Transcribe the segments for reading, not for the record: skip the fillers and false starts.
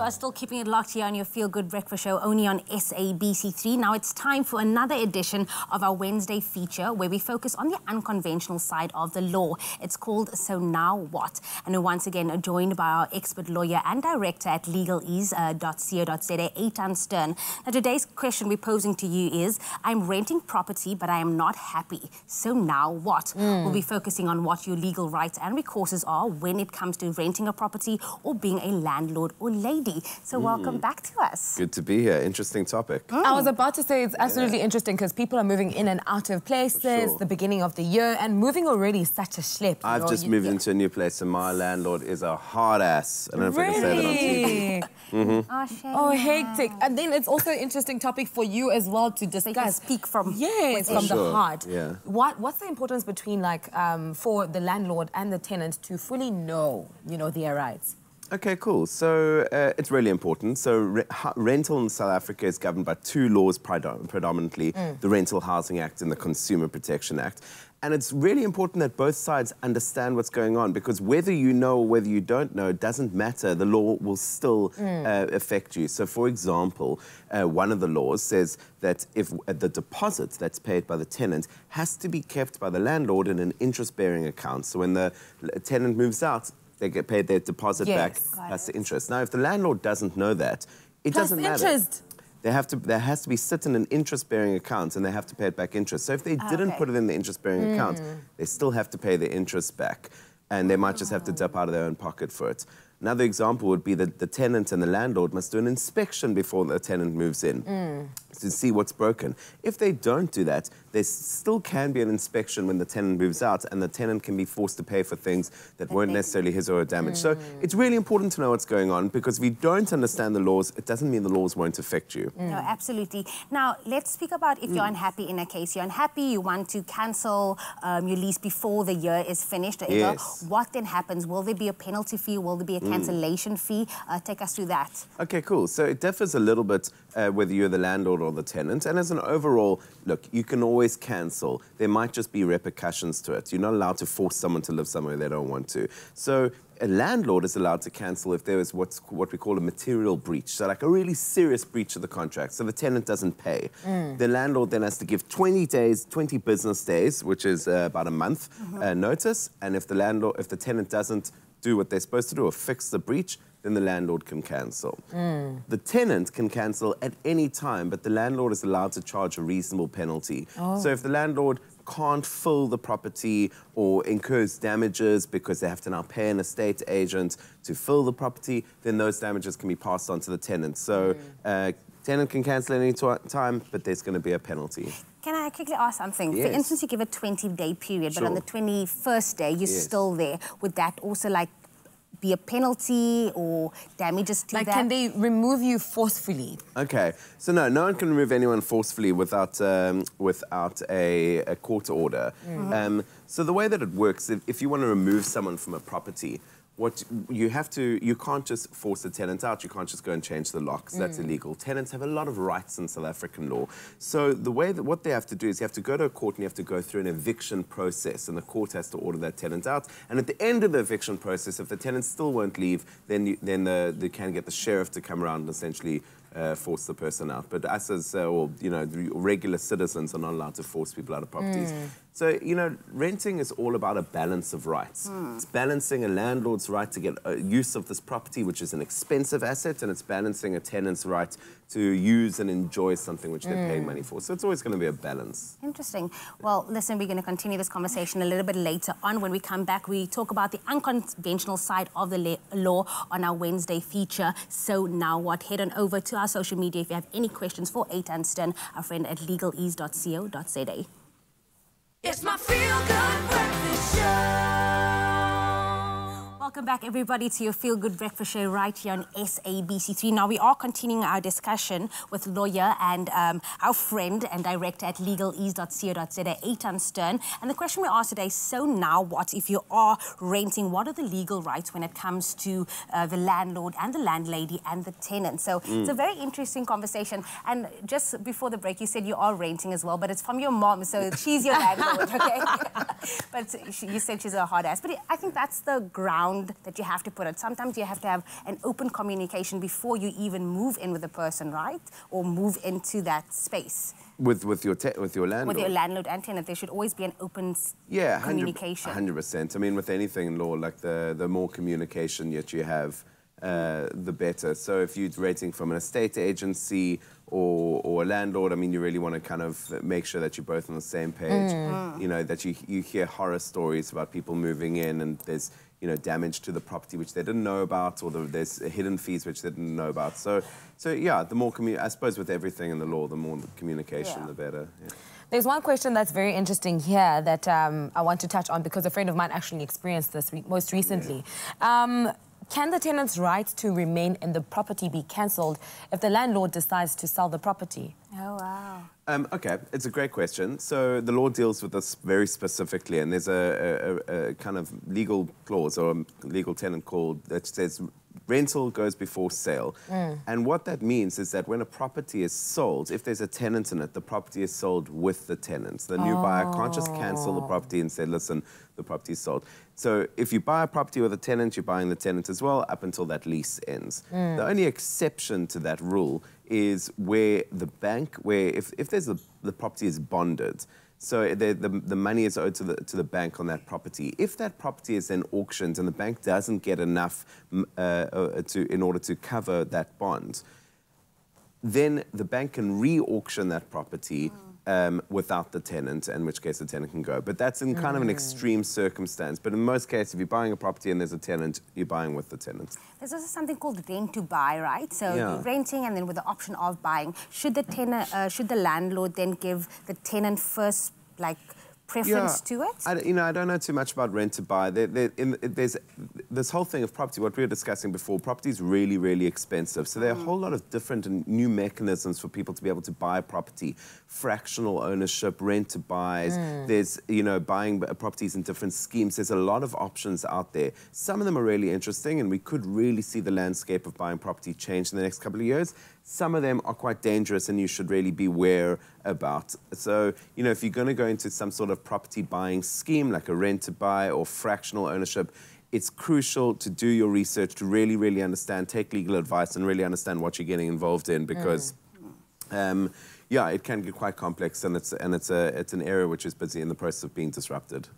You are still keeping it locked here on your Feel Good Breakfast Show, only on SABC3. Now it's time for another edition of our Wednesday feature where we focus on the unconventional side of the law. It's called So Now What? And we're once again joined by our expert lawyer and director at Legalese.co.za, Eitan Stern. Now today's question we're posing to you is, I'm renting property but I am not happy. So now what? We'll be focusing on what your legal rights and recourses are when it comes to renting a property or being a landlord or lady. So welcome back to us. Good to be here. Interesting topic. I was about to say it's absolutely interesting because people are moving in and out of places, the beginning of the year, and moving already is such a schlep. I've just moved into a new place and my landlord is a hard ass. I don't know if I can say that on TV. Oh, shame. Oh, hectic. And then it's also an interesting topic for you as well to discuss. So you speak from from the heart. Yeah. What's the importance between, like, for the landlord and the tenant to fully know, their rights? Okay, cool. So it's really important. So rental in South Africa is governed by two laws predominantly, the Rental Housing Act and the Consumer Protection Act. And it's really important that both sides understand what's going on, because whether you know or whether you don't know, it doesn't matter. The law will still affect you. So, for example, one of the laws says that if the deposit that's paid by the tenant has to be kept by the landlord in an interest-bearing account. So when the tenant moves out, they get paid their deposit back plus the interest. Now, if the landlord doesn't know that, it doesn't matter. Interest. There has to be sit in an interest-bearing account and they have to pay it back interest. So if they didn't put it in the interest-bearing account, they still have to pay the interest back. And they might just have to dip out of their own pocket for it. Another example would be that the tenant and the landlord must do an inspection before the tenant moves in to see what's broken. If they don't do that, there still can be an inspection when the tenant moves out, and the tenant can be forced to pay for things that weren't necessarily his or her damage. So it's really important to know what's going on, because if you don't understand the laws, it doesn't mean the laws won't affect you. No, absolutely. Now, let's speak about if you're unhappy in a case. You're unhappy, you want to cancel your lease before the year is finished. What then happens? Will there be a penalty fee? Will there be a cancellation fee? Take us through that. Okay, cool. So it differs a little bit whether you're the landlord or the tenant. And as an overall, look, you can always cancel. There might just be repercussions to it. You're not allowed to force someone to live somewhere they don't want to. So a landlord is allowed to cancel if there is what we call a material breach. So like a really serious breach of the contract. So the tenant doesn't pay. The landlord then has to give 20 business days, which is about a month notice. And if the tenant doesn't do what they're supposed to do or fix the breach, then the landlord can cancel. The tenant can cancel at any time, but the landlord is allowed to charge a reasonable penalty. So if the landlord can't fill the property or incurs damages because they have to now pay an estate agent to fill the property, then those damages can be passed on to the tenant. So tenant can cancel at any time, but there's going to be a penalty. Can I quickly ask something? Yes. For instance, you give a 20-day period, but on the 21st day, you're still there. Would that also, like, be a penalty or damages to that? Can they remove you forcefully? Okay, so no one can remove anyone forcefully without a court order. So the way that it works, if you want to remove someone from a property, you can't just force the tenant out. You can't just go and change the locks. That's illegal. Tenants have a lot of rights in South African law. So what they have to do is you have to go to a court and you have to go through an eviction process, and the court has to order that tenant out. And at the end of the eviction process, if the tenant still won't leave, then they can get the sheriff to come around and essentially force the person out. But us as, regular citizens are not allowed to force people out of properties. So, renting is all about a balance of rights. It's balancing a landlord's right to get use of this property, which is an expensive asset, and it's balancing a tenant's right to use and enjoy something which they're paying money for. So it's always going to be a balance. Interesting. Well, listen, we're going to continue this conversation a little bit later on. When we come back, we talk about the unconventional side of the law on our Wednesday feature. So now what? Head on over to our social media if you have any questions for Eitan Stern, our friend at Legalese.co.za. It's my Feel Good Breakfast Show. Welcome back, everybody, to your Feel Good Breakfast Show right here on SABC3. Now, we are continuing our discussion with lawyer and our friend and director at Legalese.co.za, Eitan Stern. And the question we asked today is, so now what? If you are renting, what are the legal rights when it comes to the landlord and the landlady and the tenant? So it's a very interesting conversation. And just before the break, you said you are renting as well, but it's from your mom, so she's your landlord, okay? But you said she's a hard ass. But I think that's the ground ground that you have to put it. Sometimes you have to have an open communication before you even move in with a person, right? Or move into that space. With your landlord? With your landlord and tenant, there should always be an open communication. 100%. I mean, with anything in law, like the more communication that you have, the better. So if you're renting from an estate agency or a landlord, I mean, you really want to kind of make sure that you're both on the same page. You know, that you hear horror stories about people moving in and there's, you know, damage to the property which they didn't know about, or there's hidden fees which they didn't know about. So yeah, the more I suppose with everything in the law, the more the communication, the better. Yeah. There's one question that's very interesting here that I want to touch on because a friend of mine actually experienced this most recently. Can the tenant's right to remain in the property be cancelled if the landlord decides to sell the property? Oh, wow. Okay, it's a great question. So the law deals with this very specifically, and there's a kind of legal clause or a legal tenant called that says rental goes before sale. And what that means is that when a property is sold, if there's a tenant in it, the property is sold with the tenant. The new buyer can't just cancel the property and say, listen, the property is sold. So if you buy a property with a tenant, you're buying the tenant as well up until that lease ends. The only exception to that rule is where the bank, if the property is bonded, so the money is owed to the bank on that property. If that property is then auctioned and the bank doesn't get enough in order to cover that bond, then the bank can re-auction that property without the tenant, in which case the tenant can go. But that's in kind of an extreme circumstance. But in most cases, if you're buying a property and there's a tenant, you're buying with the tenant. There's also something called rent to buy, right? So you're renting and then with the option of buying. Should the landlord then give the tenant first, like, preference to it? I don't know too much about rent to buy. There's this whole thing of property, what we were discussing before, property is really, really expensive. So there are a whole lot of different and new mechanisms for people to be able to buy property. Fractional ownership, rent to buys. There's, buying properties in different schemes. There's a lot of options out there. Some of them are really interesting and we could really see the landscape of buying property change in the next couple of years. Some of them are quite dangerous and you should really beware about. So, if you're going to go into some sort of property buying scheme, like a rent to buy or fractional ownership, it's crucial to do your research, to really, really understand, take legal advice and really understand what you're getting involved in because, it can get quite complex and it's an area which is busy in the process of being disrupted.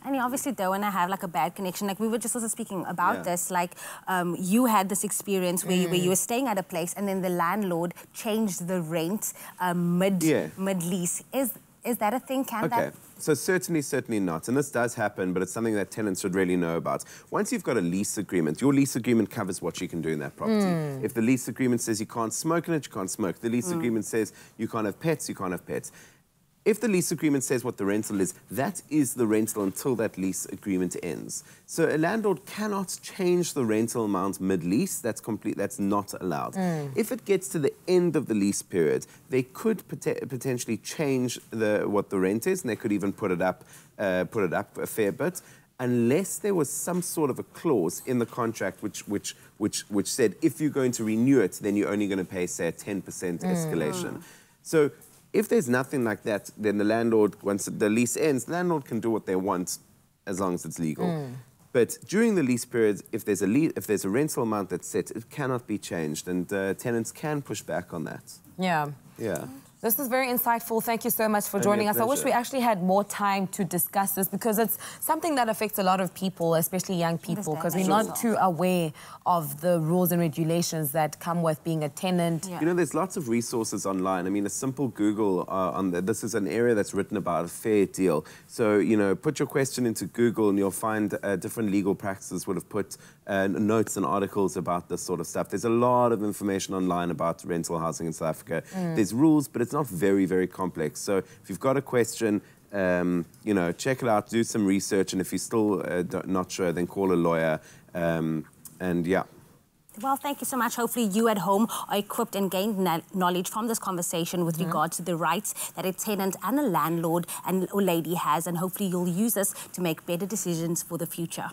And you obviously don't want to have like a bad connection. Like we were just also speaking about this, like you had this experience where you were staying at a place and then the landlord changed the rent mid-lease. Is that a thing? Can that? So certainly not. And this does happen, but it's something that tenants should really know about. Once you've got a lease agreement, your lease agreement covers what you can do in that property. If the lease agreement says you can't smoke in it, you can't smoke. The lease agreement says you can't have pets, you can't have pets. If the lease agreement says what the rental is, that is the rental until that lease agreement ends. So a landlord cannot change the rental amount mid-lease. That's not allowed. If it gets to the end of the lease period, they could potentially change what the rent is, and they could even put it up a fair bit, unless there was some sort of a clause in the contract which said if you're going to renew it, then you're only going to pay, say, a 10% escalation. So if there's nothing like that, then the landlord, once the lease ends, the landlord can do what they want as long as it's legal. But during the lease period, if there's a rental amount that's set, it cannot be changed, and tenants can push back on that. Yeah. This is very insightful. Thank you so much for joining us. I wish we actually had more time to discuss this because it's something that affects a lot of people, especially young people, because we're not too aware of the rules and regulations that come with being a tenant. There's lots of resources online. I mean, a simple Google this is an area that's written about a fair deal. So, put your question into Google and you'll find different legal practices would have put notes and articles about this sort of stuff. There's a lot of information online about rental housing in South Africa. There's rules, but it's not very, very complex. So if you've got a question, check it out, do some research, and if you're still not sure, then call a lawyer, Well, thank you so much. Hopefully you at home are equipped and gained knowledge from this conversation with regards to the rights that a tenant and a landlord or lady has, and hopefully you'll use this to make better decisions for the future.